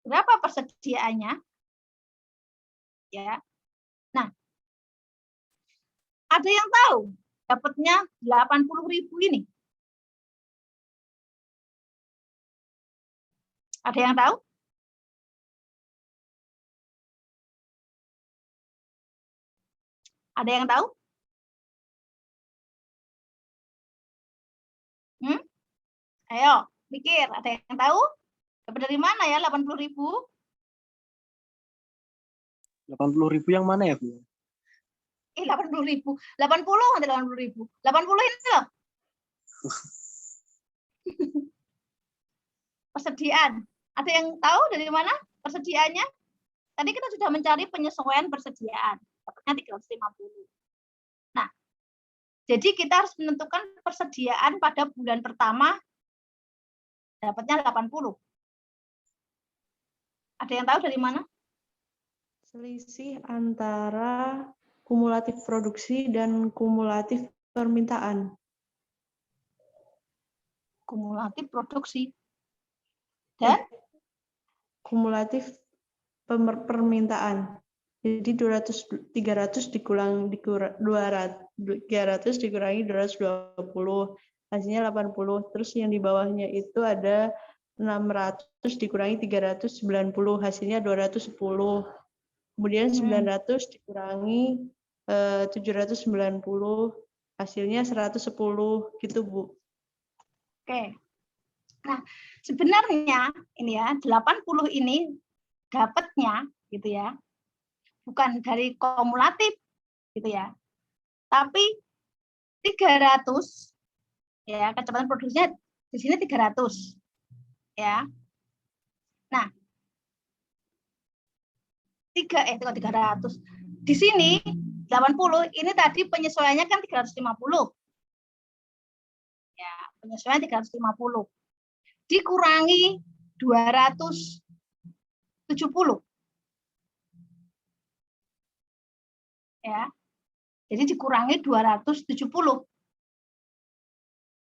Berapa persediaannya? Ya. Nah, ada yang tahu dapatnya 80.000 ini? Ada yang tahu? Ada yang tahu? Ayo, pikir. Ada yang tahu? Dapat dari mana ya 80.000? 80.000 yang mana ya, Bu? 80.000. 80 ada 80.000. 80 ini loh. Persediaan. Ada yang tahu dari mana persediaannya? Tadi kita sudah mencari penyesuaian persediaan. Dapatnya 350. Nah, jadi kita harus menentukan persediaan pada bulan pertama dapatnya 80. Ada yang tahu dari mana? Selisih antara kumulatif produksi dan kumulatif permintaan. Kumulatif produksi dan kumulatif permintaan. Jadi 300 dikurangi 220 hasilnya 80. Terus yang di bawahnya itu ada 600 dikurangi 390 hasilnya 210. Kemudian 900 dikurangi 790 hasilnya 110 gitu, Bu. Oke. Nah, sebenarnya ini ya 80 ini dapatnya gitu ya. Bukan dari kumulatif gitu ya. Tapi 300 ya, kecepatan produksinya di sini 300 ya. Nah, 300. Di sini 80 ini tadi penyesuaiannya kan 350. Ya, penyesuaian 350. Dikurangi 270. Ya. Jadi dikurangi 270.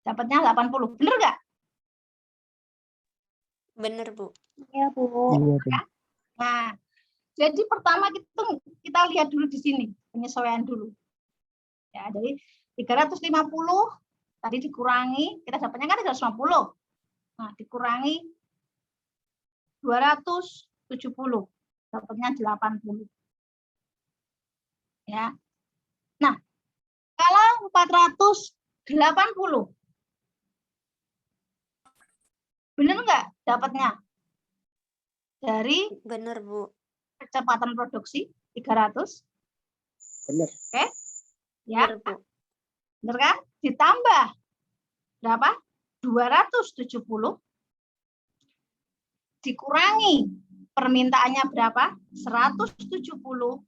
Dapatnya 80. Benar nggak? Bener, Bu. Iya, Bu. Ya. Nah, jadi pertama kita lihat dulu di sini, penyesuaian dulu. Ya, jadi 350 tadi dikurangi, kita dapatnya kan 350. Nah, dikurangi 270. Dapatnya 80. Ya. Nah, kalau 480 benar nggak dapatnya? Dari Bener, Bu. kecepatan produksi 300. Benar. Oke. Ya. Bener, Bu. Benar kan? Ditambah berapa? 270 dikurangi permintaannya berapa? 170.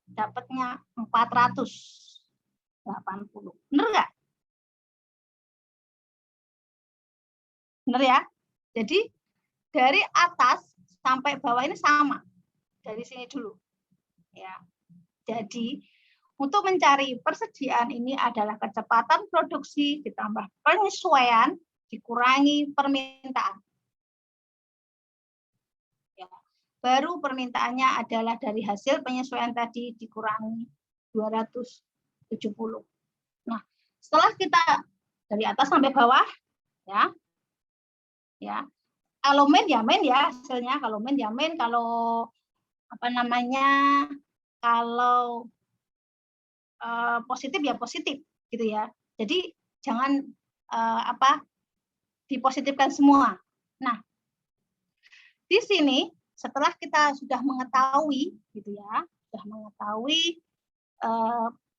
Dapatnya 480. Benar nggak? Benar ya? Jadi dari atas sampai bawah ini sama. Dari sini dulu. Ya. Jadi untuk mencari persediaan ini adalah kecepatan produksi ditambah penyesuaian dikurangi permintaan. Ya. Baru permintaannya adalah dari hasil penyesuaian tadi dikurangi 270. Nah, setelah kita dari atas sampai bawah, ya, kalau main ya main ya hasilnya, kalau main ya main, kalau apa namanya, kalau positif ya positif gitu ya. Jadi jangan dipositifkan semua. Nah, di sini setelah kita sudah mengetahui gitu ya, sudah mengetahui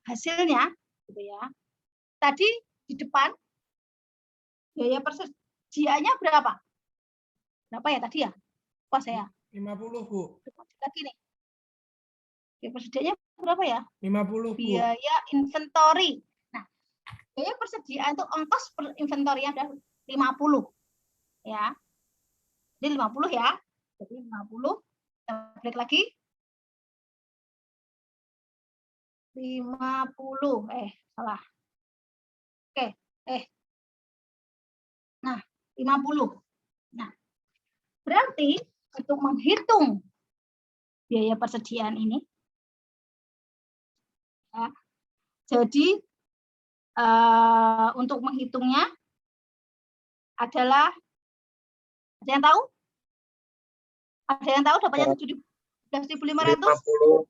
hasilnya gitu ya. Tadi di depan biaya persediaannya berapa? Berapa ya tadi ya? Pas ya? 50, Bu. Lagi nih. Biaya persediaannya berapa ya? 50, Bu. Biaya inventory. Nah, biaya persediaan itu ongkos per inventory ada 50. Ya. Jadi 50 ya. Jadi 50. Kita balik lagi. 50. Salah. Oke. Nah, 50. Nah, berarti untuk menghitung biaya persediaan ini. Ya. Jadi untuk menghitungnya adalah, ada yang tahu? Ada yang tahu dapatnya 17.500?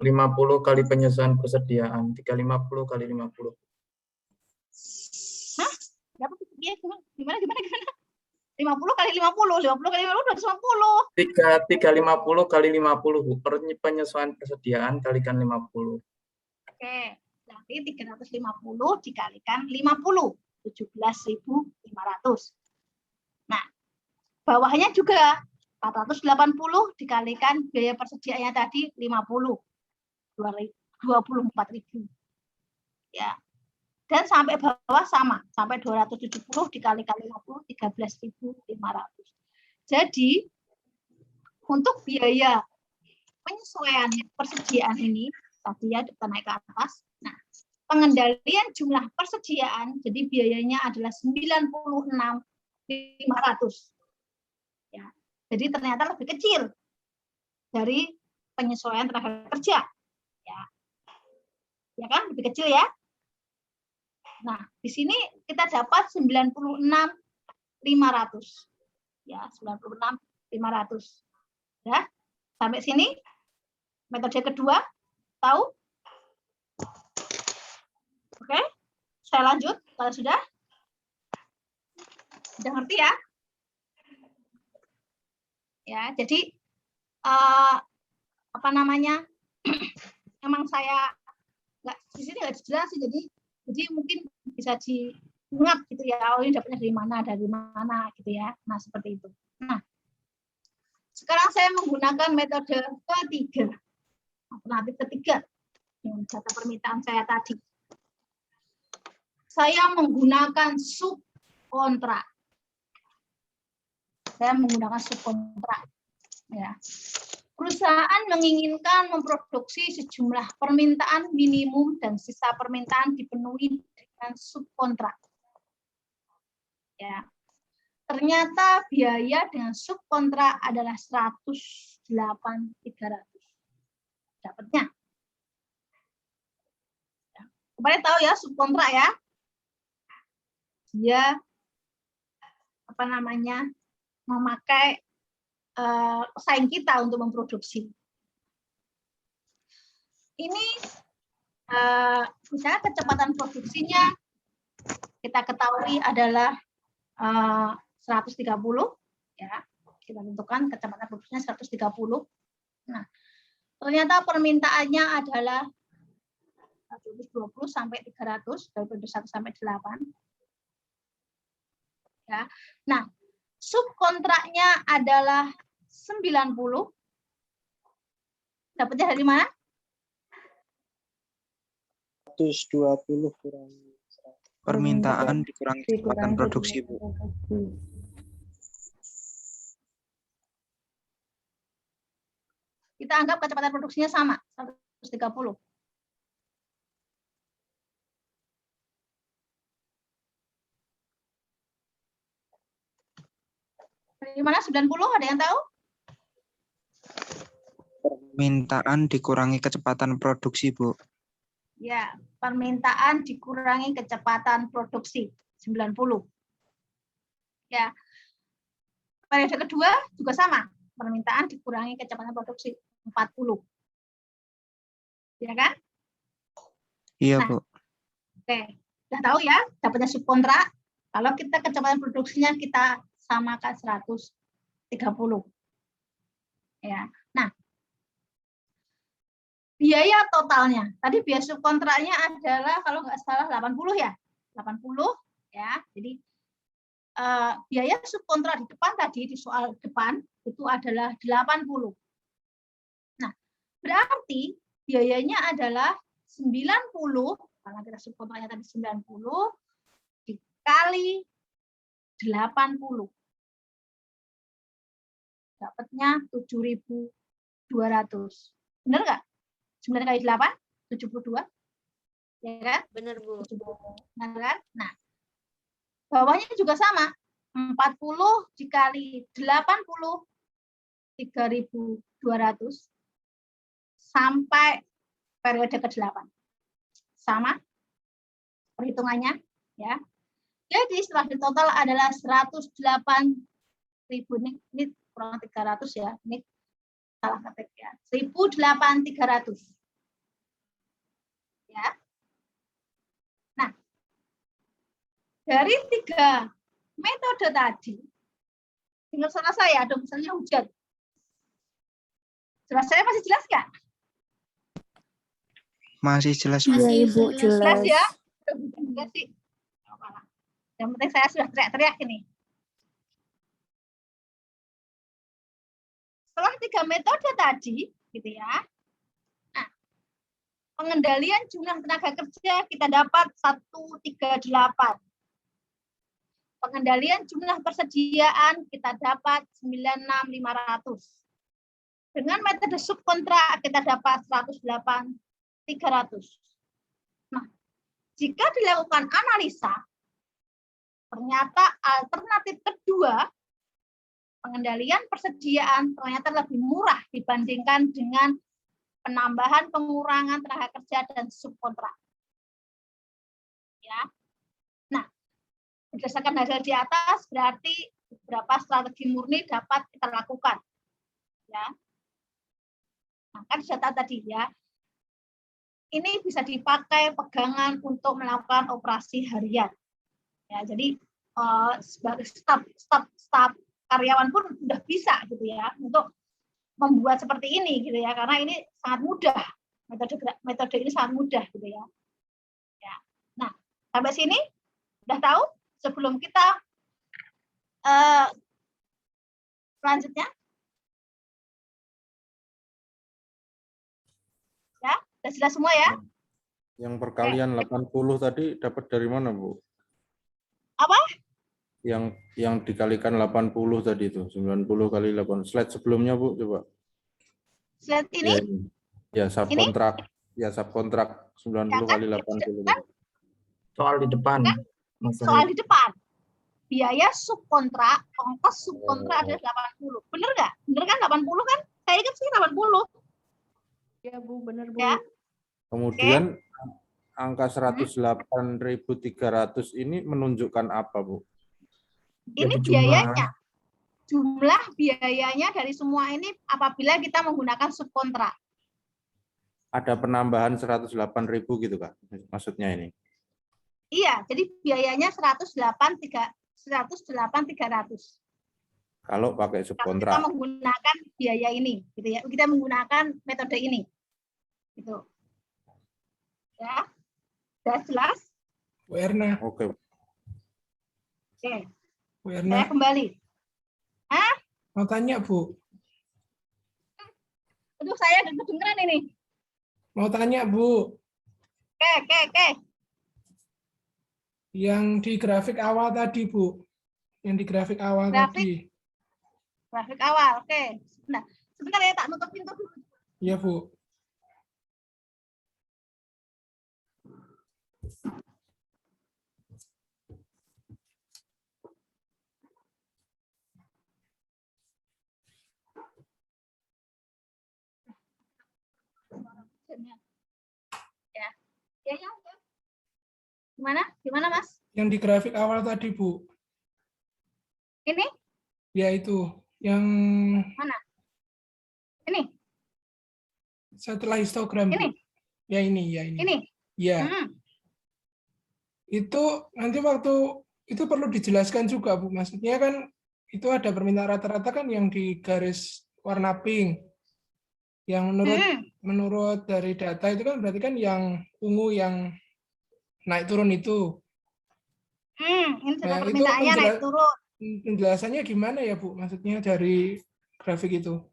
50 kali penyesuaian persediaan, 350 kali 50. Hah? Dapat gimana? 50 kali 50 kali 50 250. 350 kali 50, Bu. Penyesuaian persediaan kalikan 50. Oke, berarti 350 dikalikan 50, 17.500. Nah, bawahnya juga 480 dikalikan biaya persediaannya tadi 50, 24.000. Ya. Dan sampai bawah sama, sampai 270 dikalikan 50, 13.500. Jadi, untuk biaya penyesuaian persediaan ini, tadi ya kita naik ke atas. Nah, pengendalian jumlah persediaan, jadi biayanya adalah 96.500. Ya, jadi ternyata lebih kecil dari penyesuaian tenaga kerja. Ya kan, lebih kecil ya. Nah, di sini kita dapat 96.500. Ya, 96.500. Ya, sampai sini metode kedua, tahu? Oke, saya lanjut kalau sudah ngerti ya. Ya, jadi apa namanya? Emang saya nggak di sini nggak jelas sih, jadi mungkin bisa diingat gitu ya. Oh, ini dapatnya dari mana gitu ya. Nah, seperti itu. Nah, sekarang saya menggunakan metode ketiga, alternatif ketiga dengan data permintaan saya tadi. Saya menggunakan subkontrak. Ya. Perusahaan menginginkan memproduksi sejumlah permintaan minimum dan sisa permintaan dipenuhi dengan subkontrak. Ya. Ternyata biaya dengan subkontrak adalah 108.300. Dapatnya. Ya. Kemarin tahu ya subkontrak ya. Dia apa namanya? Memakai pesaing kita untuk memproduksi. Ini misalnya kecepatan produksinya kita ketahui adalah 130, ya, kita tentukan kecepatan produksinya 130. Nah, ternyata permintaannya adalah 120 sampai 300 dari periode 1 sampai 8. Ya. Nah, subkontraknya adalah 90. Dapatnya dari mana? 120 kurangi 100. Permintaan dikurangi kecepatan produksi, Bu. Kita anggap kecepatan produksinya sama, 130. Dari mana 90? Ada yang tahu? Permintaan dikurangi kecepatan produksi, Bu. Ya, permintaan dikurangi kecepatan produksi 90. Ya. Periode kedua juga sama, permintaan dikurangi kecepatan produksi 40. Ya kan? Iya, nah, Bu. Oke, udah tahu ya, dapatnya subkontrak. Kalau kita kecepatan produksinya kita samakan 130. Ya. Nah, biaya totalnya. Tadi biaya subkontraknya adalah kalau nggak salah 80 ya. 80 ya. Jadi biaya subkontrak di depan tadi di soal depan itu adalah 80. Nah, berarti biayanya adalah 90 karena kita subkontraknya tadi 90 dikali 80. Dapatnya 7.200. Benar nggak? 9 kali 8, 72. Ya kan? Benar, Bu. 72. Benar kan? Nah, bawahnya juga sama. 40 dikali 80 3.200 sampai periode ke-8. Sama perhitungannya ya. Jadi setelah di total adalah 108.000, ini kurang 300 ya. Ini salah ketik ya. 108.300. Ya. Nah, dari 3 metode tadi, tinggal selesai ya, dong, misalnya hujan. Jelas, saya masih jelas nggak? Masih jelas, Bu. Iya, Ibu, Jelas jelas. ya? Enggak sih. Yang penting saya sudah teriak-teriak ini. Setelah 3 metode tadi, gitu ya. Nah, pengendalian jumlah tenaga kerja kita dapat 138. Pengendalian jumlah persediaan kita dapat 96.500. Dengan metode subkontrak kita dapat 108.300. Nah, jika dilakukan analisa, ternyata alternatif kedua, pengendalian persediaan ternyata lebih murah dibandingkan dengan penambahan pengurangan tenaga kerja dan subkontrak. Ya. Nah, berdasarkan hasil di atas berarti beberapa strategi murni dapat kita lakukan. Ya. Nah, kan data tadi ya. Ini bisa dipakai pegangan untuk melakukan operasi harian. Ya, jadi sebagai staf karyawan pun sudah bisa gitu ya untuk membuat seperti ini gitu ya, karena ini sangat mudah, metode ini sangat mudah gitu ya. Ya. Nah, sampai sini udah tahu. Sebelum kita selanjutnya, ya, sudah jelas semua ya. Yang perkalian 80 tadi dapat dari mana, Bu? Apa? Yang dikalikan 80 tadi itu, 90 kali 8. Slide sebelumnya, Bu, coba. Slide ini? Ya, subkontrak. Ya, subkontrak 90 kali 80. Kan? Soal di depan. Soal di depan. Biaya subkontrak, ongkos subkontrak ada 80. Bener nggak? Bener kan 80 kan? Saya ingat sih 80. Ya, Bu, benar, Bu. Ya. Kemudian angka 108.300 ini menunjukkan apa, Bu? Ini Jadi biayanya. Jumlah biayanya dari semua ini apabila kita menggunakan subkontrak. Ada penambahan 108.000 gitu, Kak? Maksudnya ini. Iya, jadi biayanya 108.300. Kalau pakai Kita subkontrak. menggunakan biaya ini, gitu ya. Kita menggunakan metode ini. Gitu. Ya. Sudah jelas? Bu Erna, Oke. Oke. Bu Saya Erna, kembali. mau tanya Bu, Aduh, saya kedengeran ini. mau tanya Bu, Oke. yang di grafik awal tadi Bu, yang di grafik awal tadi, Grafik awal, oke. Nah, sebentar ya, tak nutup pintu dulu. ya Bu. Ya. Gimana, Mas? Yang di grafik awal tadi Bu, Ini? ya itu, yang Mana? Ini? setelah histogram Bu. Ini? Ya ini, ya ini. Ini? Ya, itu nanti waktu itu perlu dijelaskan juga Bu. Maksudnya kan itu ada permintaan rata-rata kan yang di garis warna pink. Yang menurut dari data itu kan berarti kan yang ungu yang naik turun itu. Ini Nah, itu permintaannya naik turun. penjelasannya gimana ya Bu? Maksudnya dari grafik itu.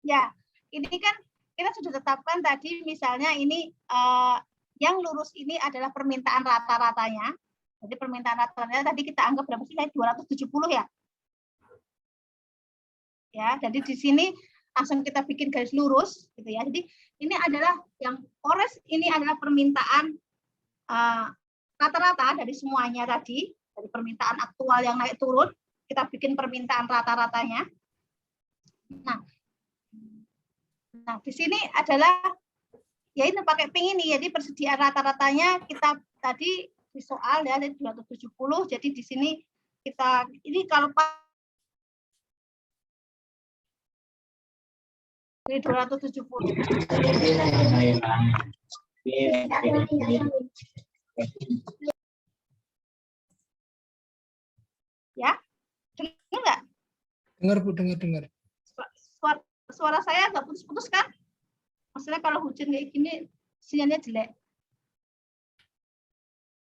Ya, ini kan kita sudah tetapkan tadi misalnya ini yang lurus ini adalah permintaan rata-ratanya. Jadi permintaan rata-ratanya tadi kita anggap berapa sih? 270 ya. Ya, jadi di sini langsung kita bikin garis lurus gitu ya. Jadi ini adalah yang kores ini adalah permintaan rata-rata dari semuanya tadi, dari permintaan aktual yang naik turun, kita bikin permintaan rata-ratanya. Nah, di sini adalah ya ini pakai ping ini, jadi persediaan rata-ratanya kita tadi di soal ya 270, jadi di sini kita ini kalau dari 270. Ya, dengar nggak? Dengar Bu, dengar. Suara saya nggak putus-putus kan? Maksudnya kalau hujan kayak gini sinyalnya jelek.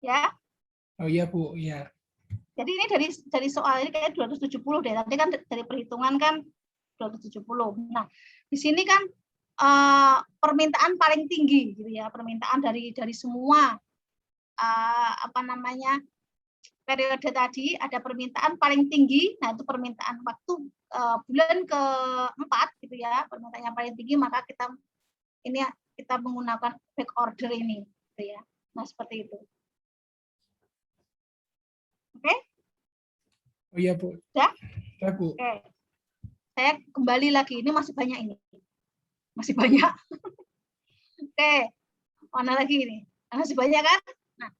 Ya. Oh iya Bu, iya. Jadi ini dari soal ini kayak 270 deh. Tadi kan dari perhitungan kan 270. Nah, di sini kan permintaan paling tinggi gitu ya, permintaan dari semua periode tadi ada permintaan paling tinggi. Nah, itu permintaan waktu bulan ke-4 gitu ya, permintaannya paling tinggi, maka kita menggunakan back order ini gitu ya. Nah, seperti itu. Oke? Oh iya Bu. Ya? Ya Bu. Oke. Saya kembali lagi, ini masih banyak ini. Masih banyak. Oke. Mana lagi ini? Masih banyak kan? Nah.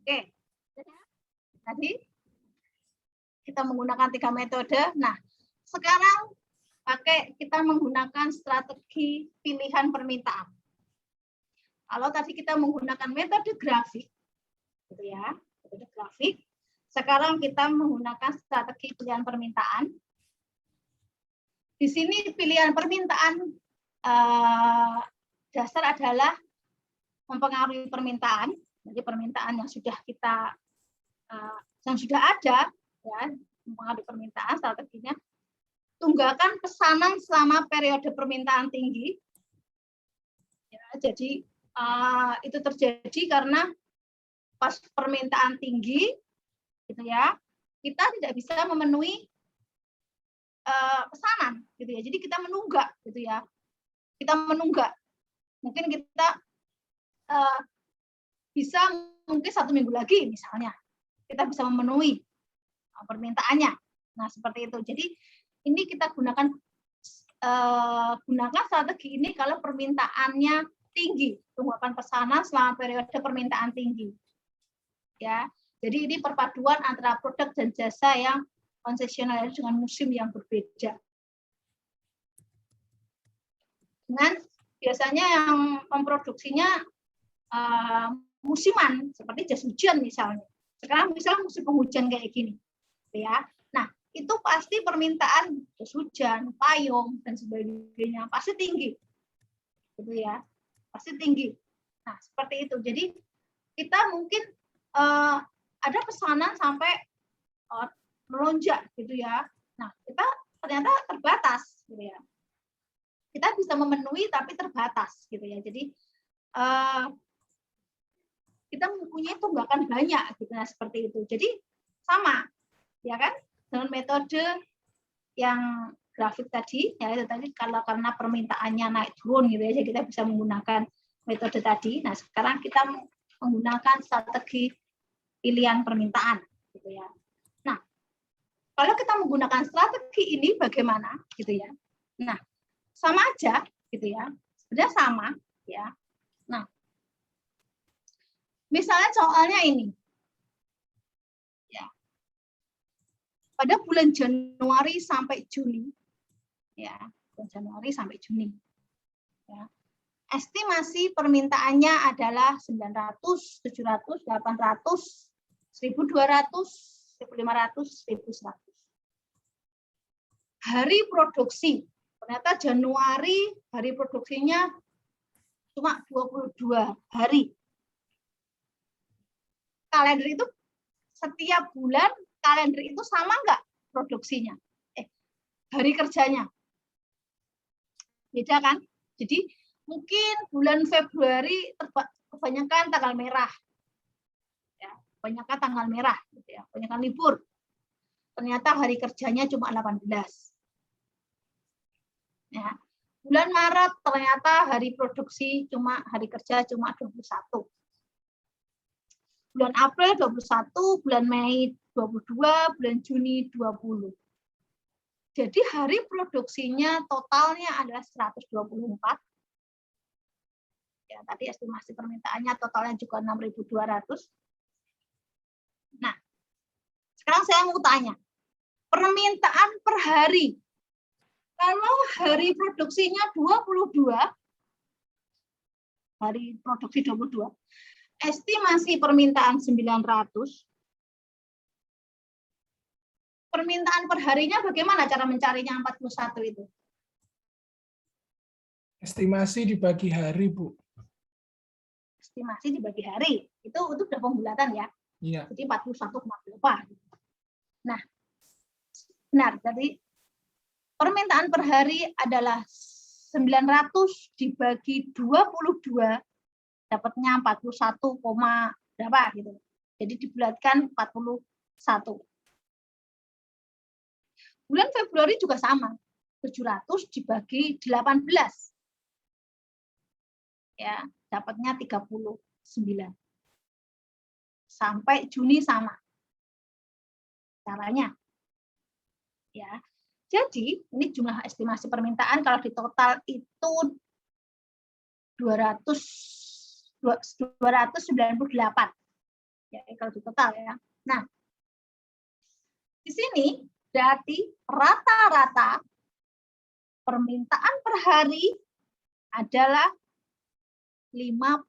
Oke. Tadi kita menggunakan 3 metode. Nah, sekarang kita menggunakan strategi pilihan permintaan. Kalau tadi kita menggunakan metode grafik, gitu ya, metode grafik. Sekarang kita menggunakan strategi pilihan permintaan. Di sini pilihan permintaan dasar adalah mempengaruhi permintaan. Jadi permintaan yang sudah ada, ya, mempengaruhi permintaan, strateginya tunggakan pesanan selama periode permintaan tinggi. Ya, jadi itu terjadi karena pas permintaan tinggi, gitu ya, kita tidak bisa memenuhi pesanan, gitu ya. Jadi kita menunggak, gitu ya. Kita menunggak. Mungkin kita bisa mungkin 1 minggu lagi misalnya kita bisa memenuhi permintaannya. Nah, seperti itu. Jadi ini kita gunakan strategi ini kalau permintaannya tinggi, tunggakan pesanan selama periode permintaan tinggi. Ya. Jadi ini perpaduan antara produk dan jasa yang konsesional dengan musim yang berbeda. Dengan biasanya yang memproduksinya musiman, seperti jas hujan misalnya. Sekarang misalnya musim penghujan kayak gini, ya. Nah, itu pasti permintaan jas hujan, payung dan sebagainya pasti tinggi, gitu ya, pasti tinggi. Nah, seperti itu. Jadi kita mungkin ada pesanan sampai melonjak, gitu ya. Nah, kita ternyata terbatas, gitu ya. Kita bisa memenuhi tapi terbatas, gitu ya. Jadi kita mempunyai tunggakan banyak, gitu, nah, seperti itu. Jadi sama, ya kan, dengan metode yang grafik tadi, ya itu tadi kalau karena permintaannya naik turun, gitu ya, kita bisa menggunakan metode tadi. Nah, sekarang kita menggunakan strategi pilihan permintaan, gitu ya. Nah, kalau kita menggunakan strategi ini bagaimana, gitu ya? Nah, sama aja, gitu ya. Sebenarnya sama, ya. Nah, misalnya soalnya ini, ya, pada bulan Januari sampai Juni, ya, bulan Januari sampai Juni, ya, estimasi permintaannya adalah 900, 700, 800, 1.200, 1.500, 1.100. Hari produksi, ternyata Januari hari produksinya cuma 22 hari. Kalender itu setiap bulan kalender itu sama nggak produksinya? Hari kerjanya. Beda kan? Jadi mungkin bulan Februari kebanyakan tanggal merah. Ya, kebanyakan tanggal merah, gitu ya. Kebanyakan libur. Ternyata hari kerjanya cuma 18. Ya. Bulan Maret ternyata hari produksi hari kerja cuma 21. Bulan April 21, bulan Mei 22, bulan Juni 20. Jadi hari produksinya totalnya adalah 124. Ya, tadi estimasi permintaannya totalnya juga 6.200. Nah, sekarang saya mau tanya, permintaan per hari. Kalau hari produksinya 22, hari produksi 22, estimasi permintaan 900, permintaan per harinya bagaimana cara mencarinya 41 itu? Estimasi dibagi hari, Bu. Estimasi dibagi hari. Itu udah pembulatan ya. Iya. Jadi 41,8. Nah, benar. Jadi permintaan per hari adalah 900 dibagi 22 dapatnya 41, berapa gitu. Jadi dibulatkan 41. Bulan Februari juga sama. 700 dibagi 18. Ya, dapatnya 39. Sampai Juni sama. Caranya. Ya. Jadi, ini jumlah estimasi permintaan kalau di total itu 298. Ya, kalau di total ya. Nah, di sini berarti rata-rata permintaan per hari adalah 50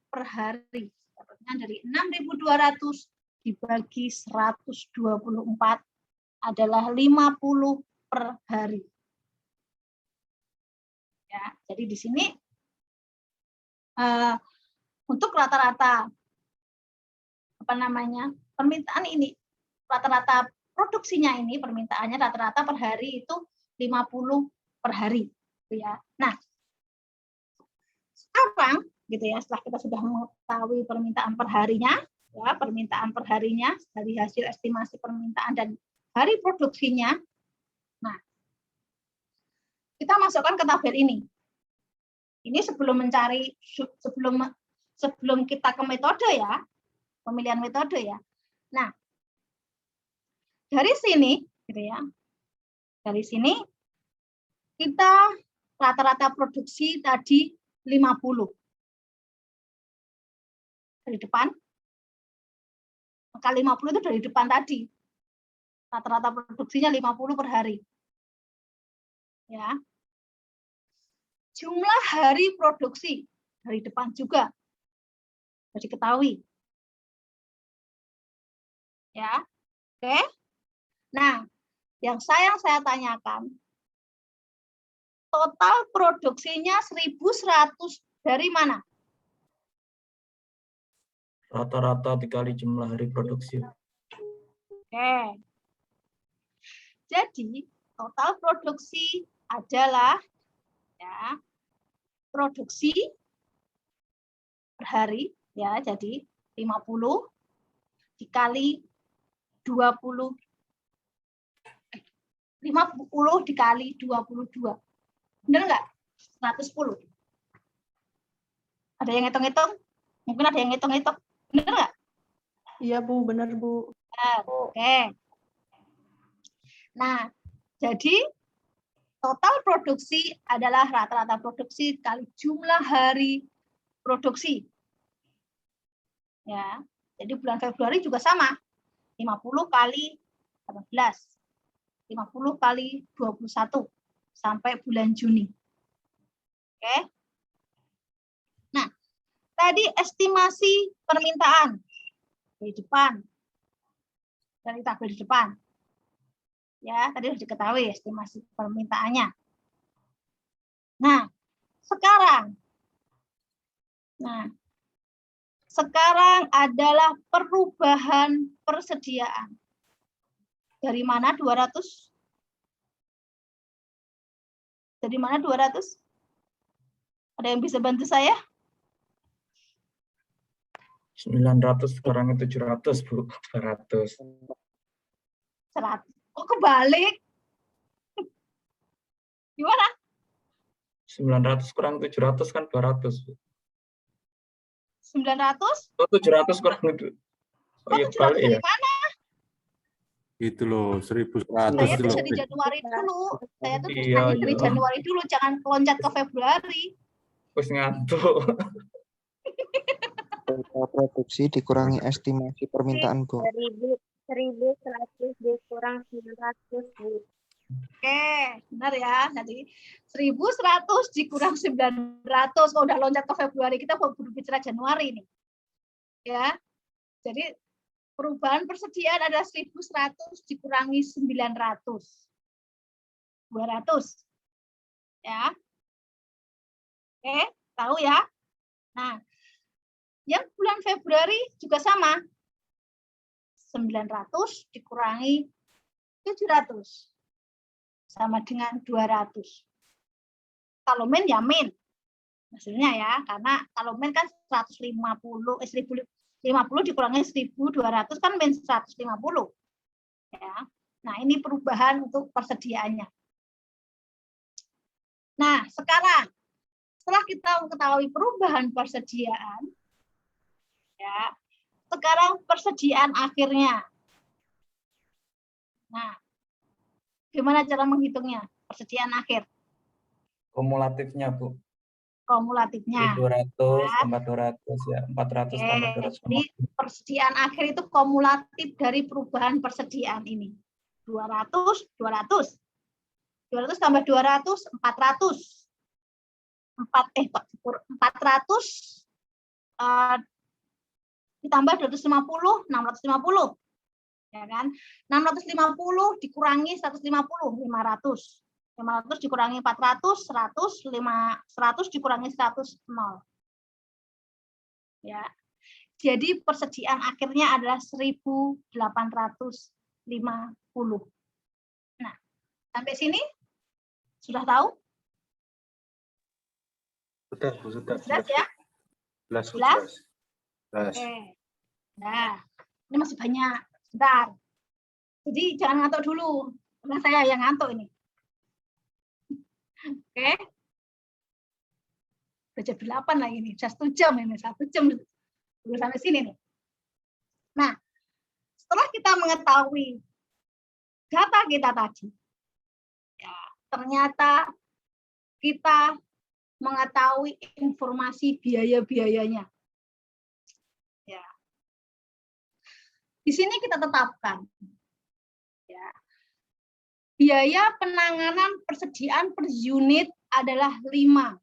per hari. Dapatnya dari 6.200 dibagi 124 adalah 50 per hari. Ya, jadi di sini untuk rata-rata permintaan ini, rata-rata produksinya ini permintaannya rata-rata per hari itu 50 per hari, gitu ya. Nah, sekarang gitu ya, setelah kita sudah mengetahui permintaan per harinya, ya, permintaan per harinya dari hasil estimasi permintaan dan hari produksinya. Nah, kita masukkan ke tabel ini. Ini sebelum mencari, sebelum kita ke metode ya, pemilihan metode ya. Nah, dari sini, gitu ya, dari sini kita rata-rata produksi tadi 50 dari depan. Maka 50 itu dari depan tadi. Rata-rata produksinya 50 per hari. Ya. Jumlah hari produksi dari depan juga harus diketahui. Ya. Oke. Nah, yang saya tanyakan, total produksinya 1.100 dari mana? Rata-rata dikali jumlah hari produksi. Oke. Jadi, total produksi adalah ya, produksi per hari ya, jadi 50 dikali 20 50 dikali 22. Benar enggak? 110. Ada yang hitung-hitung? Mungkin ada yang hitung-hitung. Benar enggak? Iya, Bu, benar, Bu. Oke. Nah, jadi total produksi adalah rata-rata produksi kali jumlah hari produksi. Ya, jadi bulan Februari juga sama. 50 kali 18. 50 kali 21 sampai bulan Juni. Oke. Nah, tadi estimasi permintaan di depan. Dari tabel di depan. Ya, tadi sudah diketahui estimasi permintaannya. Nah, sekarang adalah perubahan persediaan. Dari mana 200? Dari mana 200? Ada yang bisa bantu saya? 900 kurangi 700, Bu. 200. 100. Kok kebalik? Gimana? 900 kurang 700 kan 200, Bu. 900? Oh, 700 kurang itu. Oh, iya, 700 balik dari ya. mana? Itu loh, 1.100 Saya itu loh. kerja di Januari dulu. Saya tuh Iya, tulisannya dari iya. Januari dulu, jangan loncat ke Februari. Wis ngantuk. Data produksi dikurangi estimasi permintaan, Bu. 1.100 dikurang 900, Bu. Oke, benar ya. Jadi 1.100 dikurang 900. Kalau udah loncat ke Februari, kita baru berbicara Januari nih. Ya. Jadi perubahan persediaan adalah 1.100 dikurangi 900. 200. Ya. Oke, tahu ya? Nah, yang bulan Februari juga sama. 900 dikurangi 700. Sama dengan 200. Kalau min ya min. Hasilnya ya, karena kalau min kan 150 dikurangi 1.200 kan min 150. Ya. Nah, ini perubahan untuk persediaannya. Nah, sekarang setelah kita mengetahui perubahan persediaan, ya, sekarang persediaan akhirnya. Nah, gimana cara menghitungnya? Persediaan akhir. Kumulatifnya, Bu. Kumulatifnya. 200 tambah 200 ya, 400 tambah 200. Jadi persediaan akhir itu kumulatif dari perubahan persediaan ini. 200 tambah 200, 400. 400 ditambah 250, 650. Ya kan? 650 dikurangi 150, 500. 500 dikurangi 400, 100 dikurangi 100, 0. Ya. Jadi persediaan akhirnya adalah 1.850. Nah, sampai sini sudah tahu? Sudah, Bu, sudah. Jelas ya? Jelas. Oke. Nah, ini masih banyak. Bentar. Jadi jangan ngantuk dulu. Karena saya yang ngantuk ini. Oke. Udah jam 8 lagi nih. Sudah 1 jam ini. 1 jam dulu sampai sini nih. Nah, setelah kita mengetahui data kita tadi, ya, ternyata kita mengetahui informasi biaya-biayanya. Ya. Di sini kita tetapkan. Ya. Biaya penanganan persediaan per unit adalah 5.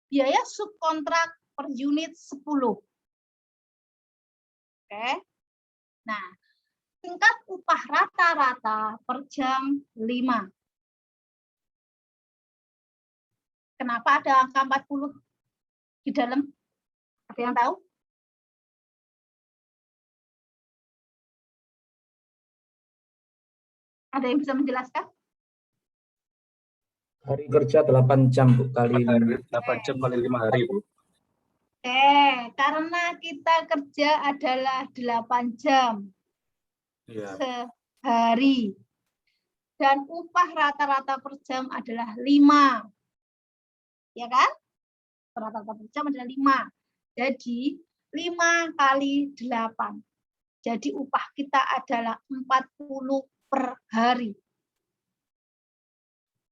Biaya subkontrak per unit 10. Oke. Nah, tingkat upah rata-rata per jam 5. Kenapa ada angka 40 di dalam? Ada yang tahu? Ada yang bisa menjelaskan? Hari kerja 8 jam, Bu, kali 8 jam kali 5 hari, Bu. Karena kita kerja adalah 8 jam sehari. Dan upah rata-rata per jam adalah 5. Ya kan? Rata-rata per jam adalah 5. Jadi 5 kali 8. Jadi upah kita adalah 40 per hari.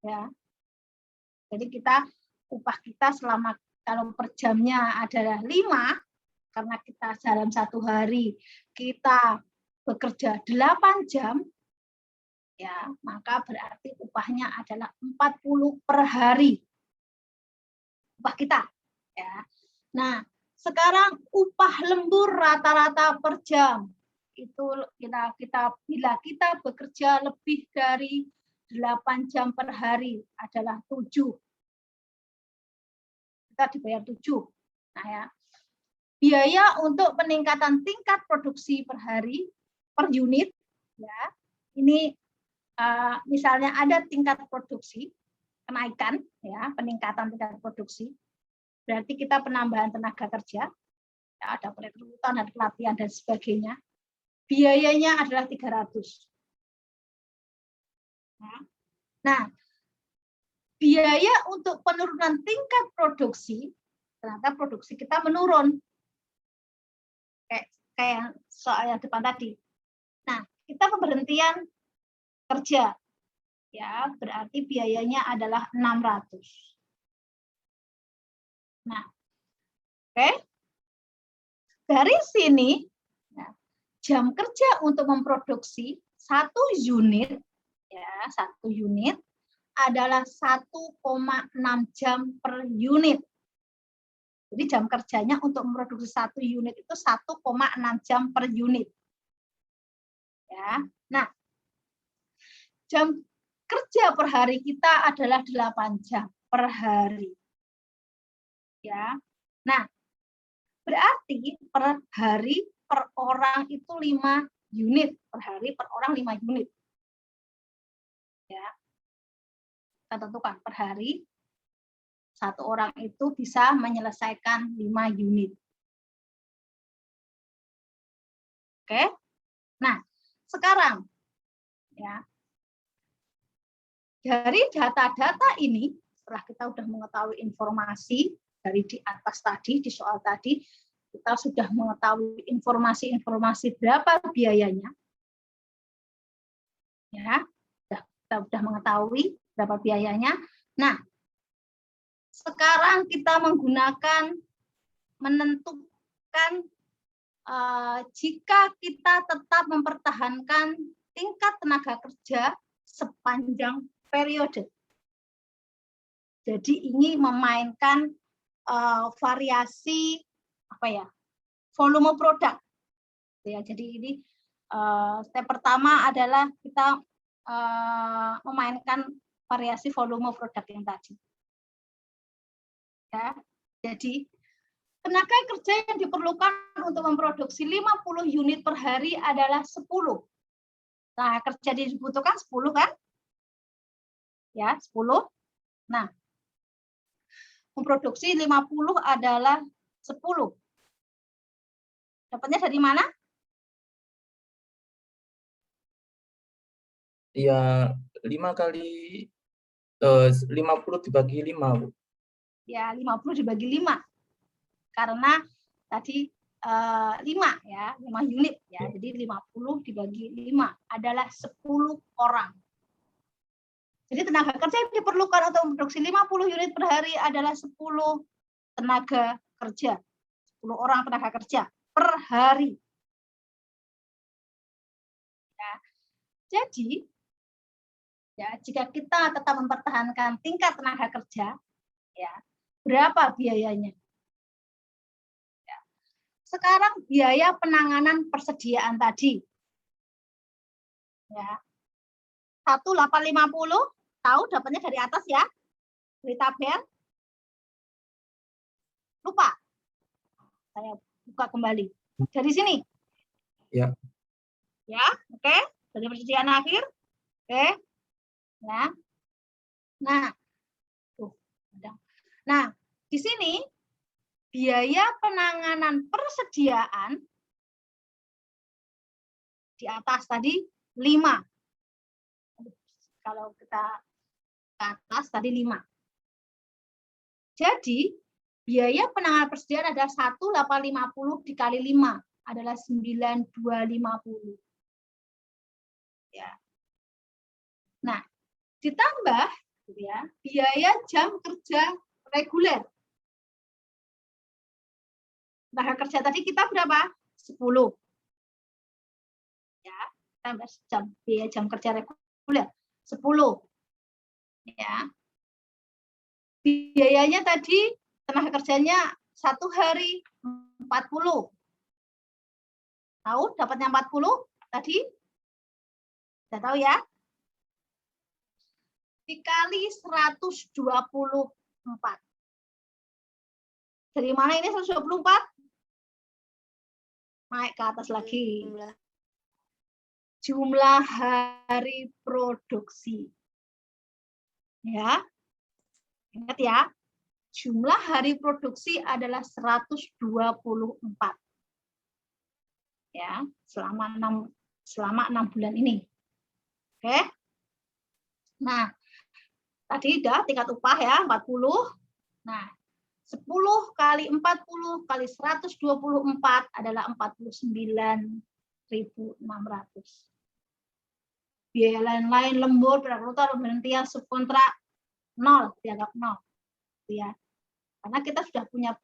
Ya. Jadi upah kita selama kalau per jamnya adalah 5, karena kita dalam 1 hari kita bekerja 8 jam, ya, maka berarti upahnya adalah 40 per hari. Upah kita, ya. Nah, sekarang upah lembur rata-rata per jam itu bila kita bekerja lebih dari 8 jam per hari adalah 7. Kita dibayar 7. Nah, ya. Biaya untuk peningkatan tingkat produksi per hari per unit, ya. Ini misalnya ada tingkat produksi kenaikan, ya, peningkatan tingkat produksi. Berarti kita penambahan tenaga kerja, ya, ada perekrutan, ada pelatihan dan sebagainya. Biayanya adalah 300. Nah, biaya untuk penurunan tingkat produksi, ternyata produksi kita menurun. kayak soal yang depan tadi. Nah, kita pemberhentian kerja. Ya, berarti biayanya adalah 600. Nah, oke. Dari sini ya, jam kerja untuk memproduksi 1 unit ya, 1 unit adalah 1,6 jam per unit. Jadi jam kerjanya untuk memproduksi 1 unit itu 1,6 jam per unit. Ya. Nah, jam kerja per hari kita adalah 8 jam per hari. Ya. Nah, berarti per hari per orang itu 5 unit. Per hari per orang 5 unit. Ya. Kita tentukan per hari 1 orang itu bisa menyelesaikan 5 unit. Oke. Nah, sekarang ya. Dari data-data ini, setelah kita sudah mengetahui informasi dari di atas tadi, di soal tadi, kita sudah mengetahui informasi-informasi berapa biayanya. Ya, kita sudah mengetahui berapa biayanya. Nah, sekarang kita menentukan jika kita tetap mempertahankan tingkat tenaga kerja sepanjang periode. Jadi ini memainkan variasi volume produk. Ya, jadi ini step pertama adalah kita memainkan variasi volume produk yang tadi. Ya, jadi tenaga kerja yang diperlukan untuk memproduksi 50 unit per hari adalah 10. Nah, kerja dibutuhkan 10 kan? Ya, 10. Nah, memproduksi 50 adalah 10. Dapatnya dari mana? Ya, 5 kali 50 dibagi 5, Bu. Ya, 50 dibagi 5. Karena tadi 5 ya, 5 unit ya. Jadi 50 dibagi 5 adalah 10 orang. Jadi tenaga kerja yang diperlukan untuk memproduksi 50 unit per hari adalah 10 tenaga kerja. 10 orang tenaga kerja per hari. Ya. Jadi ya, jika kita tetap mempertahankan tingkat tenaga kerja, ya, berapa biayanya? Ya. Sekarang biaya penanganan persediaan tadi. Ya. 1.850, tahu dapatnya dari atas ya? Dari tabel. Lupa. Saya buka kembali. Dari sini. Ya. Ya, oke. Dari persediaan akhir. Oke. Ya. Nah. Nah, di sini biaya penanganan persediaan di atas tadi 5. Kalau kita ke atas tadi 5. Jadi biaya penanganan persediaan adalah 1.850 dikali 5 adalah 9.250. Ya. Nah, ditambah ya, biaya jam kerja reguler. Tenaga kerja tadi kita berapa? 10. Ya, tambah biaya jam kerja reguler 10. Ya. Biayanya tadi tenaga kerjanya 1 hari 40. Tahu dapatnya 40 tadi? Sudah tahu ya? Dikali 124. Dari mana ini 124? Naik ke atas lagi. Jumlah hari produksi. Ya. Ingat ya. Jumlah hari produksi adalah 124. Ya, selama 6 bulan ini. Oke. Nah, tadi udah tingkat upah ya 40. Nah, 10 kali 40 kali 124 adalah 49.600. Biaya lain-lain, lembur, perekrutan, pemberhentian, subkontrak, 0, dianggap 0. Ya. Karena kita sudah punya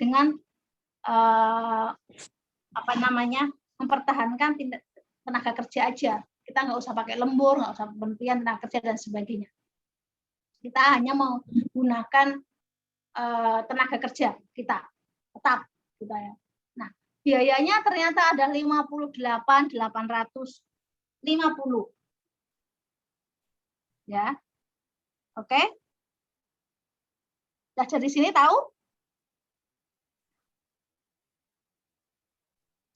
dengan mempertahankan tenaga kerja aja. Kita nggak usah pakai lembur, nggak usah pemberhentian tenaga kerja dan sebagainya. Kita hanya menggunakan tenaga kerja kita tetap, gitu ya. Nah, biayanya ternyata ada 58.850. Ya. Oke. Nah, dari sini tahu?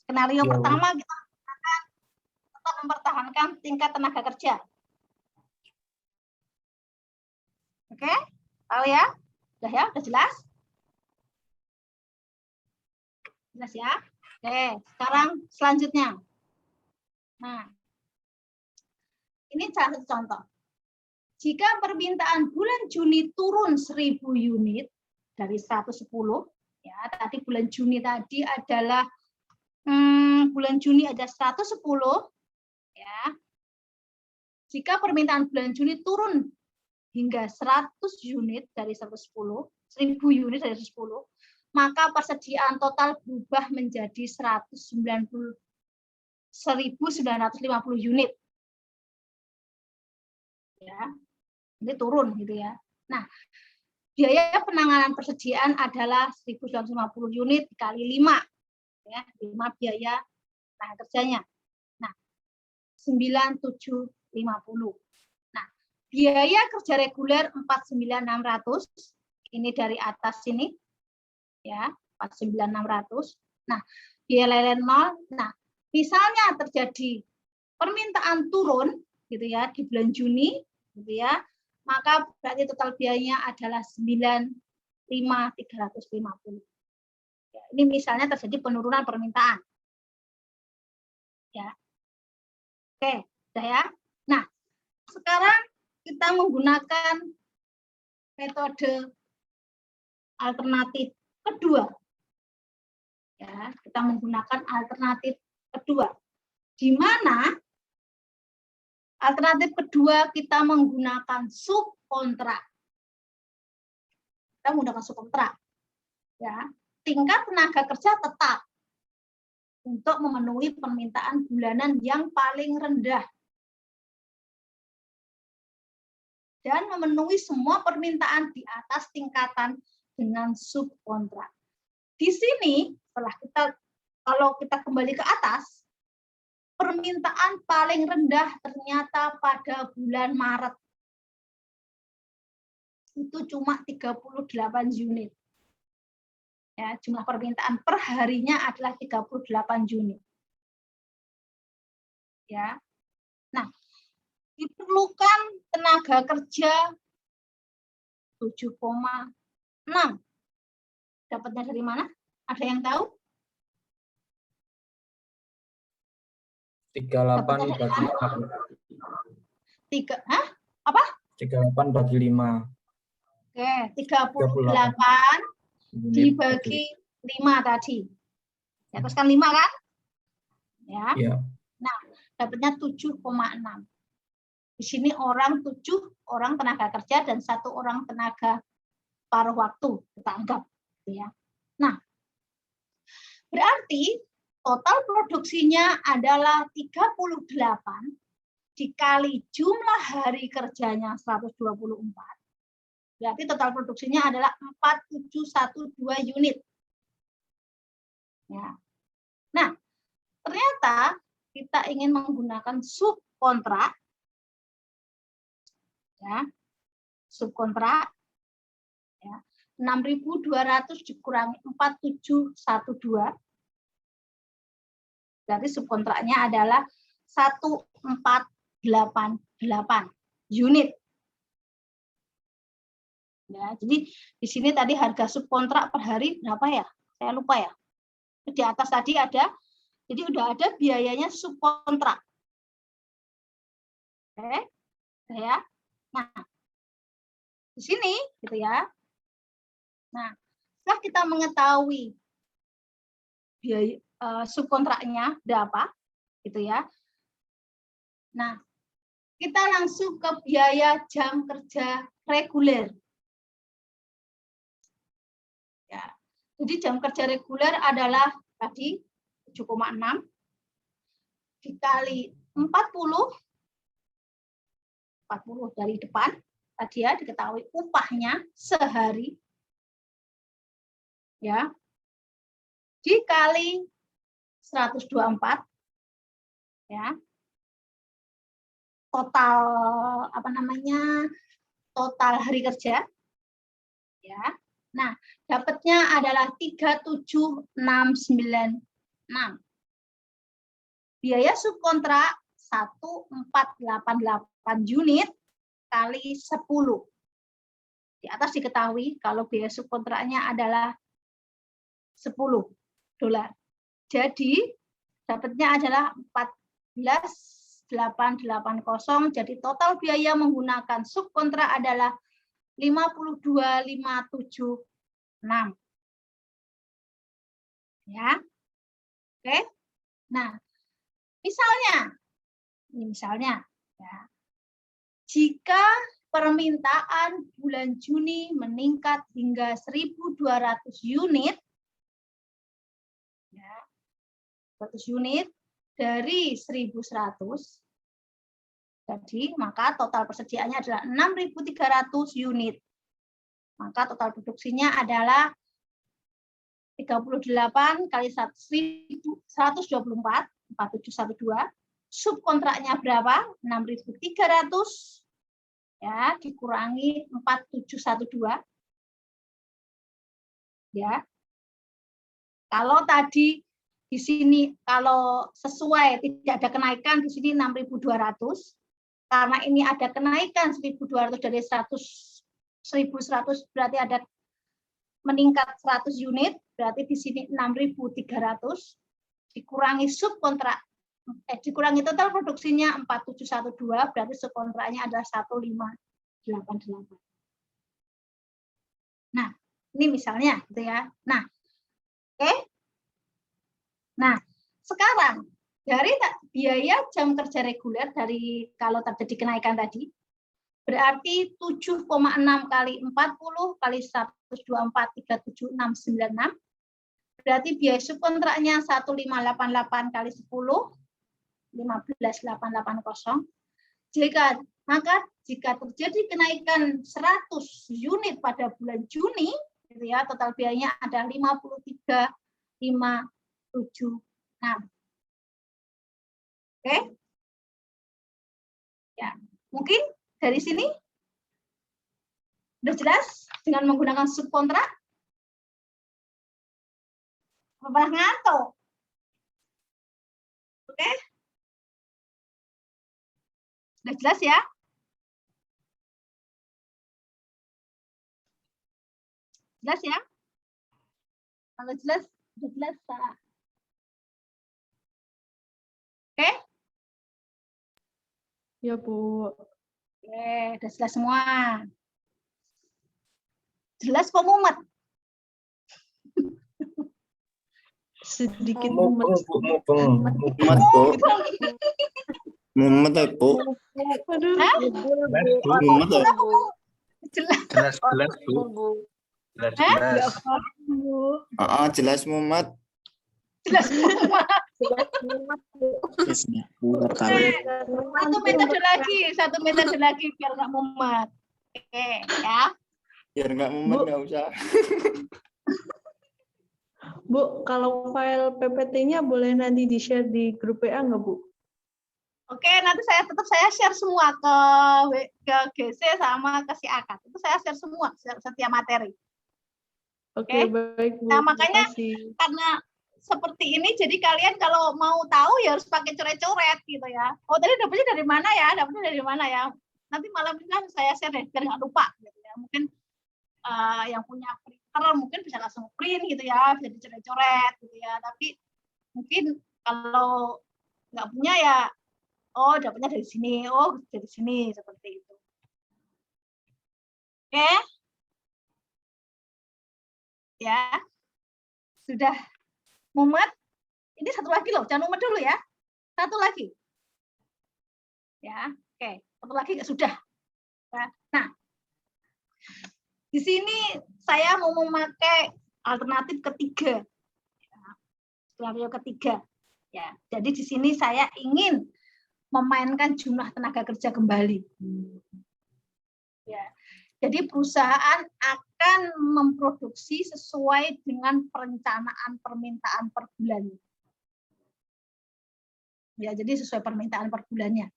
Skenario pertama kita akan tetap mempertahankan tingkat tenaga kerja. Oke, tahu ya? Udah ya? Udah jelas? Jelas ya? Oke, sekarang selanjutnya. Nah, ini salah satu contoh. Jika permintaan bulan Juni turun 1.000 unit dari 110, ya tadi bulan Juni tadi adalah bulan Juni ada 110, ya. Jika permintaan bulan Juni turun hingga 100 unit dari 110, 1.000 unit dari 110, maka persediaan total berubah menjadi 1.950 unit. Ya, ini turun gitu ya. Nah, biaya penanganan persediaan adalah 1.950 unit dikali 5, ya, 5 biaya tenaga kerjanya. Nah, 9.750. Nah, biaya kerja reguler 49.600, ini dari atas ini, ya, 49.600. Nah, biaya lain 0. Nah, misalnya terjadi permintaan turun, gitu ya, di bulan Juni, gitu ya, maka berarti total biayanya adalah 95.350. Ya, ini misalnya terjadi penurunan permintaan. Ya, oke, sudah ya. Nah, sekarang kita menggunakan metode alternatif kedua. Ya, kita menggunakan alternatif kedua, di mana alternatif kedua kita menggunakan subkontrak. Kita menggunakan subkontrak. Ya, tingkat tenaga kerja tetap untuk memenuhi permintaan bulanan yang paling rendah dan memenuhi semua permintaan di atas tingkatan dengan subkontrak. Di sini, kalau kita kembali ke atas, permintaan paling rendah ternyata pada bulan Maret itu cuma 38 unit. Ya, jumlah permintaan per harinya adalah 38 unit. Ya. Nah, diperlukan tenaga kerja 7,6. Dapatnya dari mana? Ada yang tahu? 38 bagi 3, hah? Apa? 38 bagi 5. Oke, 38 dibagi 5 tadi. Ya, terus kan 5 kan? Ya. Ya. Nah, dapatnya 7,6. Di sini 7 orang tenaga kerja dan 1 orang tenaga paruh waktu, kita anggap. Ya. Nah, berarti total produksinya adalah 38 dikali jumlah hari kerjanya 124. Berarti total produksinya adalah 4712 unit. Ya. Nah, ternyata kita ingin menggunakan subkontrak. Ya. Subkontrak. Ya. 6.200 dikurangi 4712. Berarti subkontraknya adalah 1488 unit. Ya, jadi di sini tadi harga subkontrak per hari berapa ya? Saya lupa ya. Di atas tadi ada, jadi udah ada biayanya subkontrak. Oke, ya. Nah, di sini gitu ya. Nah, setelah kita mengetahui biaya subkontraknya berapa, gitu ya. Nah, kita langsung ke biaya jam kerja reguler. Ya. Jadi jam kerja reguler adalah tadi 7,6 dikali 40 dari depan, tadi ya diketahui upahnya sehari, ya, dikali 124, ya, total total hari kerja, ya. Nah, dapatnya adalah 37696. Biaya subkontrak 1488 unit kali 10. Di atas diketahui kalau biaya subkontraknya adalah $10. Jadi dapatnya adalah 14.880. Jadi total biaya menggunakan subkontrak adalah 52.576. Ya. Oke. Nah, misalnya ya, jika permintaan bulan Juni meningkat hingga 1.200 unit, ya, 100 unit dari 1.100, jadi maka total persediaannya adalah 6.300 unit. Maka total produksinya adalah 38 kali 124, 4712. Subkontraknya berapa? 6.300 ya, dikurangi 4712. Ya. Kalau tadi di sini kalau sesuai tidak ada kenaikan, di sini 6.200. Karena ini ada kenaikan 1.200 dari 1.100 berarti ada meningkat 100 unit, berarti di sini 6.300 dikurangi subkontrak, dikurangi total produksinya 4712, berarti subkontraknya adalah 1588. Nah, ini misalnya gitu ya. Nah, oke. Nah, sekarang dari biaya jam kerja reguler dari kalau terjadi kenaikan tadi, berarti 7,6 kali 40 kali 124 37696, berarti biaya subkontraknya 1588 kali 10 15880. Maka jika terjadi kenaikan 100 unit pada bulan Juni, gitu ya, total biayanya ada 53.576. Oke? Ya, mungkin dari sini sudah jelas dengan menggunakan subkontrak? Pernah ngantuk? Oke? Sudah jelas ya? Jelas ya? Kalau jelas, sudah jelas, Pak. Oke? Ya, Bu. Oke, udah jelas semua. Jelas kok mumet? Sedikit Mupeng, mumet. Bu, mupeng. Mumet, Bu. Mumet, ya, Bu. Aduh. Mumet, ya. Jelas. Jelas, Bu. Jelas. Jelas mumet. Jelas semua. Mumet kali. Satu metode lagi biar nggak mumet. Oke, ya. Biar nggak mumet, Bu. nggak usah. Bu, kalau file PPT-nya boleh nanti di-share di grup WA nggak, Bu? Oke, nanti saya share semua ke GC sama ke si Akad. Itu saya share semua setiap materi. Oke, Oke. baik, Bu. Nah, makanya Terima kasih. karena seperti ini, jadi kalian kalau mau tahu ya harus pakai coret-coret gitu ya. Oh, tadi dapetnya dari mana ya? Dapetnya dari mana ya? Nanti malam ini kan saya share deh, biar nggak lupa gitu ya. Mungkin yang punya printer mungkin bisa langsung print gitu ya, bisa dicoret-coret gitu ya. Tapi mungkin kalau nggak punya ya, oh dapetnya dari sini, oh dari sini, seperti itu. Oke? Ya. Sudah mumet. Ini satu lagi loh, jangan mumet dulu ya. Satu lagi. Ya, oke. Satu lagi sudah. Nah, di sini saya mau memakai alternatif ketiga. Skenario ketiga. Ya, jadi di sini saya ingin memainkan jumlah tenaga kerja kembali. Ya. Jadi perusahaan akan memproduksi sesuai dengan perencanaan permintaan per bulannya. Ya, jadi sesuai permintaan per bulannya.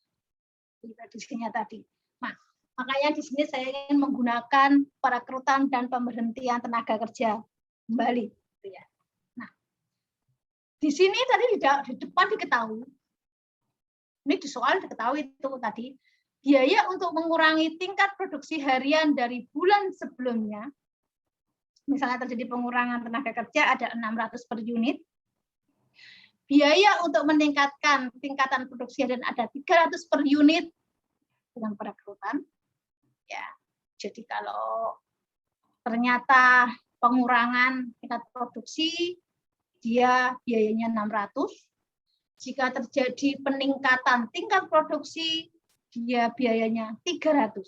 Di prediksinya tadi. Nah, makanya di sini saya ingin menggunakan perekrutan dan pemberhentian tenaga kerja kembali. Gitu ya. Nah, di sini tadi di depan diketahui, ini di soal diketahui itu tadi, biaya untuk mengurangi tingkat produksi harian dari bulan sebelumnya, misalnya terjadi pengurangan tenaga kerja ada 600 per unit, biaya untuk meningkatkan tingkatan produksi harian ada 300 per unit dengan perekrutan. Ya, jadi kalau ternyata pengurangan tingkat produksi, dia biayanya 600. Jika terjadi peningkatan tingkat produksi, dia biayanya 300.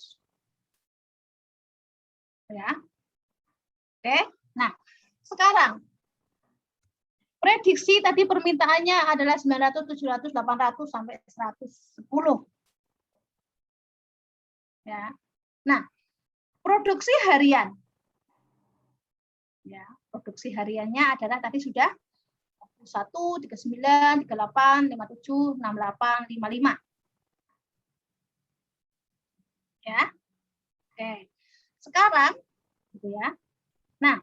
Ya. Oke. Nah, sekarang prediksi tadi permintaannya adalah 900, 700, 800 sampai 110. Ya. Nah, produksi harian. Ya, produksi hariannya adalah tadi sudah 1, 39, 38, 57, 68, 55. Ya. Oke. Sekarang gitu ya. Nah,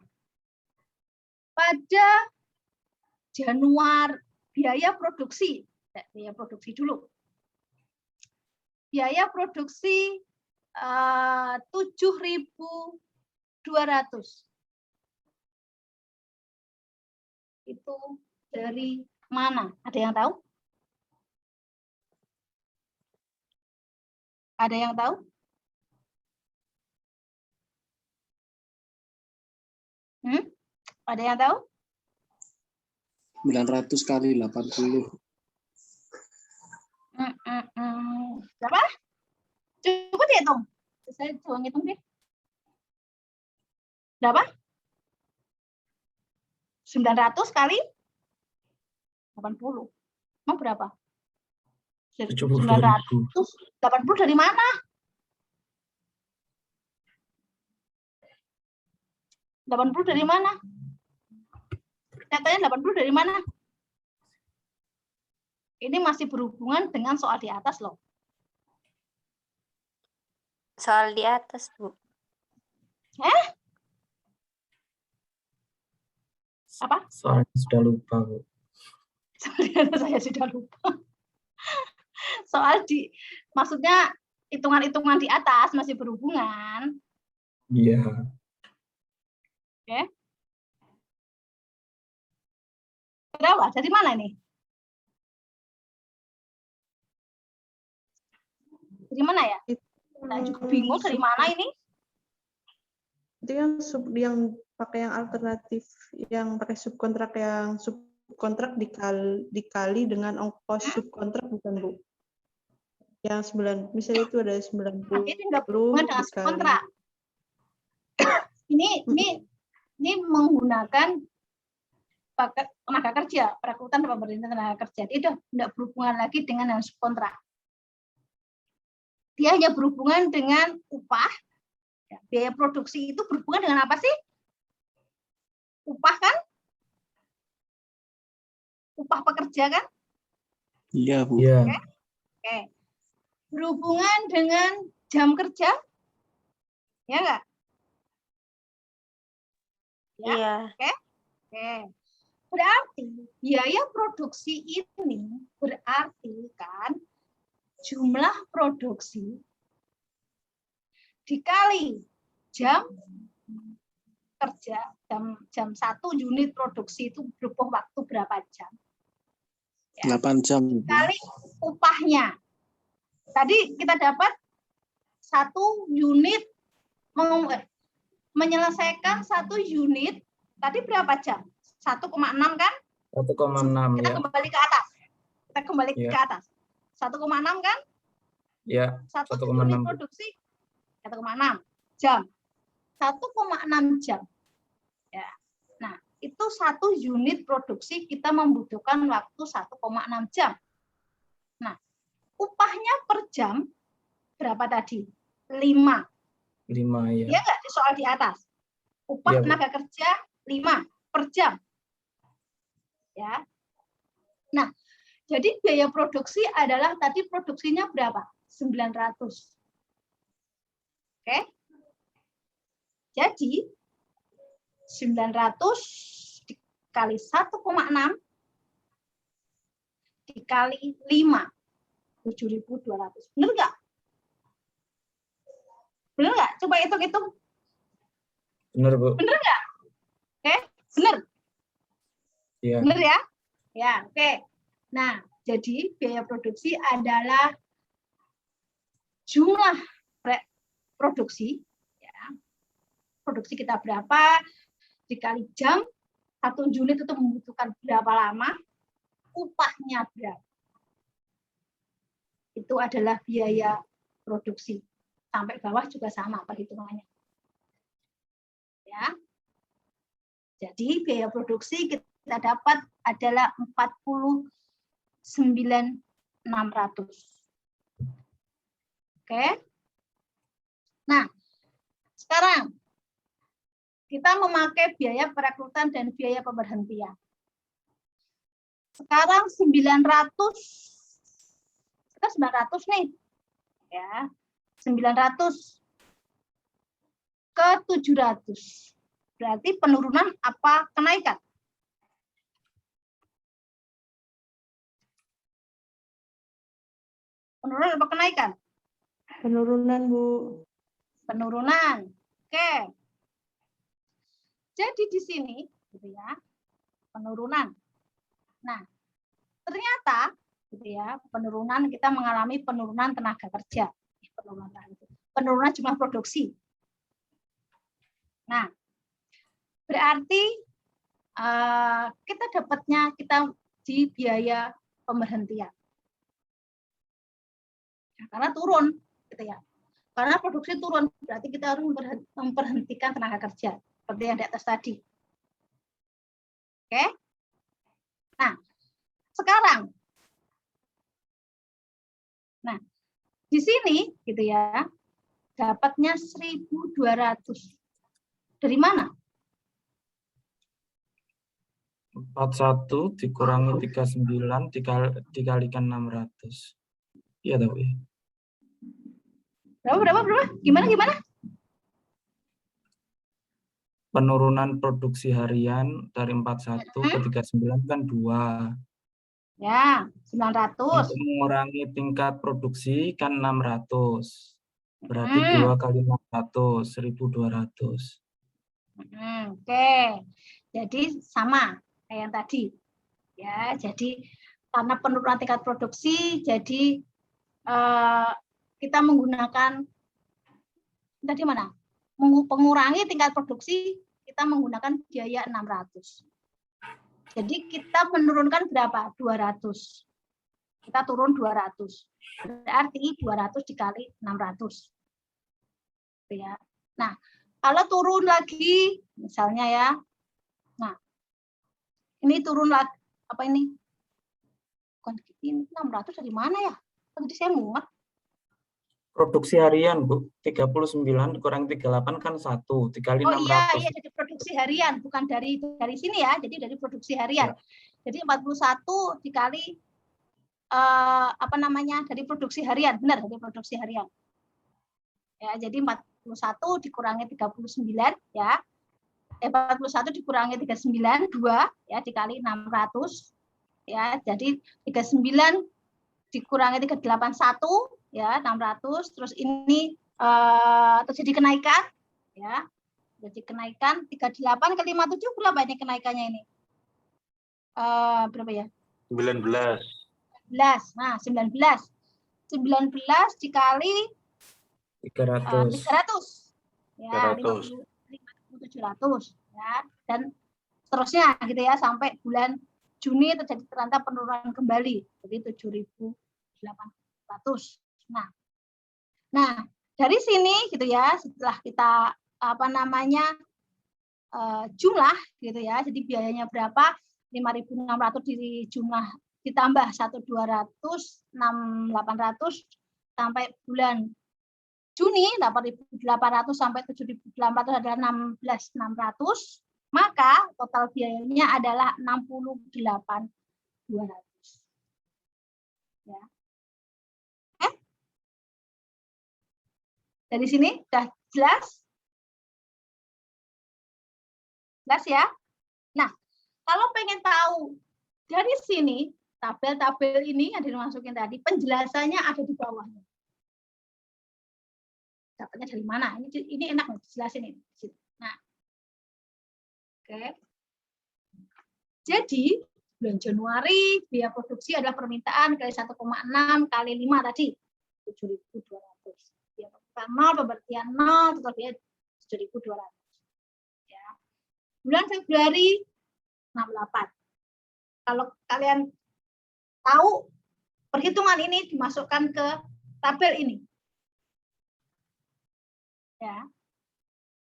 pada Januari biaya produksi dulu. Biaya produksi 7.200. Itu dari mana? Ada yang tahu? Ada yang tahu? Ada yang tahu? 900 kali 80. Berapa? Coba dihitung. Saya coba ngitung deh. Berapa? 900 kali 80. Mau berapa? 980 dari mana? Dari mana? Katanya 80 dari mana? Ini masih berhubungan dengan soal di atas loh. Soal di atas, Bu. Apa? Soalnya sudah lupa, Bu. Saya sudah lupa. Soal maksudnya hitungan-hitungan di atas masih berhubungan. Iya. Oke. Berapa? Dari mana ini? Dari mana ya? Saya juga bingung dari mana ini. Itu yang pakai yang alternatif, yang pakai subkontrak, yang subkontrak dikali dengan ongkos subkontrak, bukan, Bu? Yang 9, misalnya itu ada 90. Ini tidak berhubungan dengan subkontrak. Ini menggunakan tenaga kerja, perekrutan dan pemberian tenaga kerja. Itu tidak berhubungan lagi dengan yang subkontrak. Dia hanya berhubungan dengan upah. Biaya produksi itu berhubungan dengan apa sih? Upah kan? Upah pekerja kan? Iya, Bu. Iya. Oke. Berhubungan dengan jam kerja? Ya enggak? Ya? Iya. Oke. Berarti biaya produksi ini berarti kan jumlah produksi dikali jam kerja, jam 1 unit produksi itu butuh waktu berapa jam? Ya. 8 jam. Kali upahnya. Tadi kita dapat 1 unit, menyelesaikan 1 unit Tadi berapa jam? 1,6 kan? 1,6 Kita ya. kembali ke atas. Kita kembali Iya. ke atas. 1,6 kan? Ya, 1 1,6. unit produksi 1,6 jam. 1,6 jam. Ya. Nah, itu 1 unit produksi kita membutuhkan waktu 1,6 jam. Nah, upahnya per jam berapa tadi? 5. 5 ya. Ya nggak di soal di atas? Upah Iya, Bu. tenaga kerja 5 per jam. Ya. Nah, jadi biaya produksi adalah tadi produksinya berapa? 900. Oke. Jadi 900 dikali 1,6 dikali 5, 7.200. Benar nggak? Benar nggak? Coba hitung-hitung. Benar, Bu. Benar nggak? Oke, benar. Iya. Benar ya? Ya, oke. Nah, jadi biaya produksi adalah jumlah produksi, ya. Produksi kita berapa, dikali jam, 1 unit itu membutuhkan berapa lama, upahnya berapa. Itu adalah biaya produksi. Sampai bawah juga sama perhitungannya. Ya. Jadi biaya produksi kita dapat adalah 49.600. Oke. Nah, sekarang kita memakai biaya perekrutan dan biaya pemberhentian. Sekarang 900, kita 900 nih, ya, 900 ke 700. Berarti penurunan apa kenaikan? Penurunan apa kenaikan? Penurunan, Bu. Penurunan. Oke. Jadi di sini, gitu ya, penurunan. Nah, ternyata, gitu ya, penurunan kita mengalami penurunan tenaga kerja, penurunan jumlah produksi. Nah, berarti kita dapatnya kita di biaya pemberhentian. Ya, karena turun, gitu ya. Karena produksi turun, berarti kita harus memberhentikan tenaga kerja, seperti yang di atas tadi. Oke? Nah, sekarang, nah, di sini, gitu ya, dapatnya 1.200. Dari mana? 41 dikurangi 39 dikalikan 600. Iya, tahu ya. Berapa? Gimana? Penurunan produksi harian dari 41 ke 39 kan 2. Ya, 900. Untuk mengurangi tingkat produksi kan 600. Berarti 2 kali 600, 1.200. Oke. Jadi sama kayak yang tadi. Ya, jadi karena penurunan tingkat produksi, jadi kita menggunakan tadi mana? Mengurangi tingkat produksi, kita menggunakan biaya 600. Jadi kita menurunkan berapa? 200. Kita turun 200. Berarti 200 dikali 600. Ya. Nah, kalau turun lagi, misalnya ya, nah, ini turun lagi, apa ini? Ini 600 dari mana ya? Tadi saya muat. Produksi harian, Bu. 39 dikurangi 38 kan 1. Dikali 600. Iya, jadi produksi harian, bukan dari sini ya. Jadi dari produksi harian. Ya. Jadi 41 dikali dari produksi harian. Benar, dari produksi harian. Ya, jadi 41 dikurangi 39 ya. 41 dikurangi 39 2 ya dikali 600 ya. Jadi 39 dikurangi 381 ya 600, terus ini terjadi kenaikan ya. Jadi kenaikan 38 ke 57 berapa ini kenaikannya ini? Berapa ya? 19. 19. Nah, 19 dikali 300. 300. Ya, 300. 5.700 ya. Dan seterusnya gitu ya, sampai bulan Juni terjadi ternyata penurunan kembali, jadi 7.800. Nah, dari sini gitu ya, setelah kita jumlah gitu ya, jadi biayanya berapa? 5.600 di jumlah ditambah 1.200, 6.800 sampai bulan Juni 8.800 sampai 7.800 adalah 16.600. Maka total biayanya adalah 68.200. Ya. Oke? Dari sini sudah jelas? Jelas ya? Nah, kalau pengen tahu dari sini, tabel-tabel ini yang dimasukin tadi, penjelasannya ada di bawahnya. Dapatnya dari mana? Ini enak nih, jelasin ini. Nah, oke. Jadi bulan Januari biaya produksi adalah permintaan kali 1,6 kali 5 tadi 7.200. Biaya permintaan 0, pemberhentian 0, total biaya 7.200. Ya. Bulan Februari 68. Kalau kalian tahu perhitungan ini dimasukkan ke tabel ini. Ya.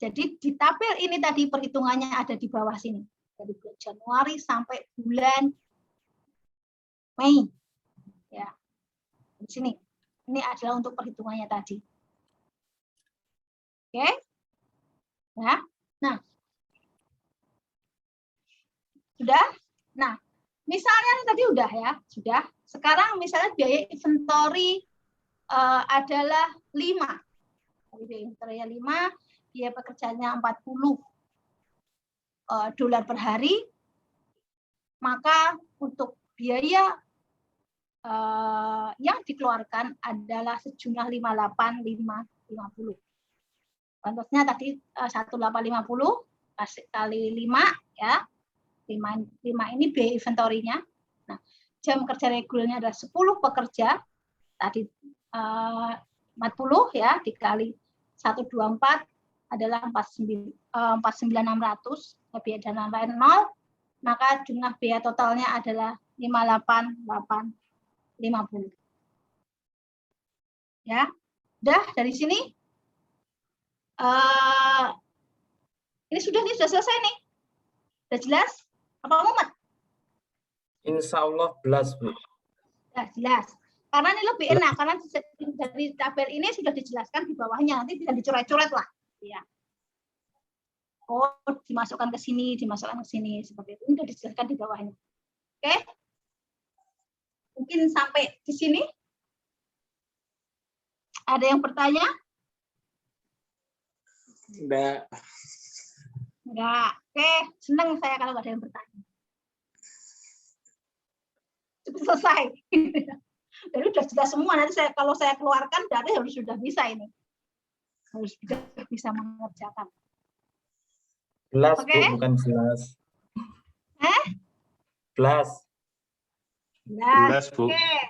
Jadi di tabel ini tadi perhitungannya ada di bawah sini. Dari bulan Januari sampai bulan Mei. Ya. Di sini. Ini adalah untuk perhitungannya tadi. Oke? Ya. Nah. Sudah? Nah, misalnya tadi udah ya, sudah. Sekarang misalnya biaya inventory adalah 5. Biaya inventory 5, biaya pekerjaannya 40 dolar per hari, maka untuk biaya yang dikeluarkan adalah sejumlah 58.550. Contohnya tadi 1.850 kali 5 ya. 5 ini biaya inventory-nya. Nah, jam kerja regulernya adalah 10 pekerja. Tadi 40 ya dikali 124 adalah 49.600, biaya dan lain-lain 0, maka jumlah biaya totalnya adalah 58.850. Ya, udah dari sini ini sudah selesai nih, udah jelas? Apa Muhammad? Insya Allah jelas, Bu. Ya, jelas. Karena ini lebih enak, karena dari tabel ini sudah dijelaskan di bawahnya, nanti bisa dicoret-coret lah. Ya. Oh, dimasukkan ke sini, seperti itu. Ini sudah dijelaskan di bawahnya. Oke? Mungkin sampai di sini. Ada yang bertanya? Enggak. Enggak. Oke, senang saya kalau nggak ada yang bertanya. Cukup selesai. Jadi sudah jelas semua. Nanti kalau saya keluarkan dari harus sudah bisa ini. Harus bisa mengerjakan. Jelas, Oke? Bu, bukan jelas. Jelas. Jelas, Bu. Oke.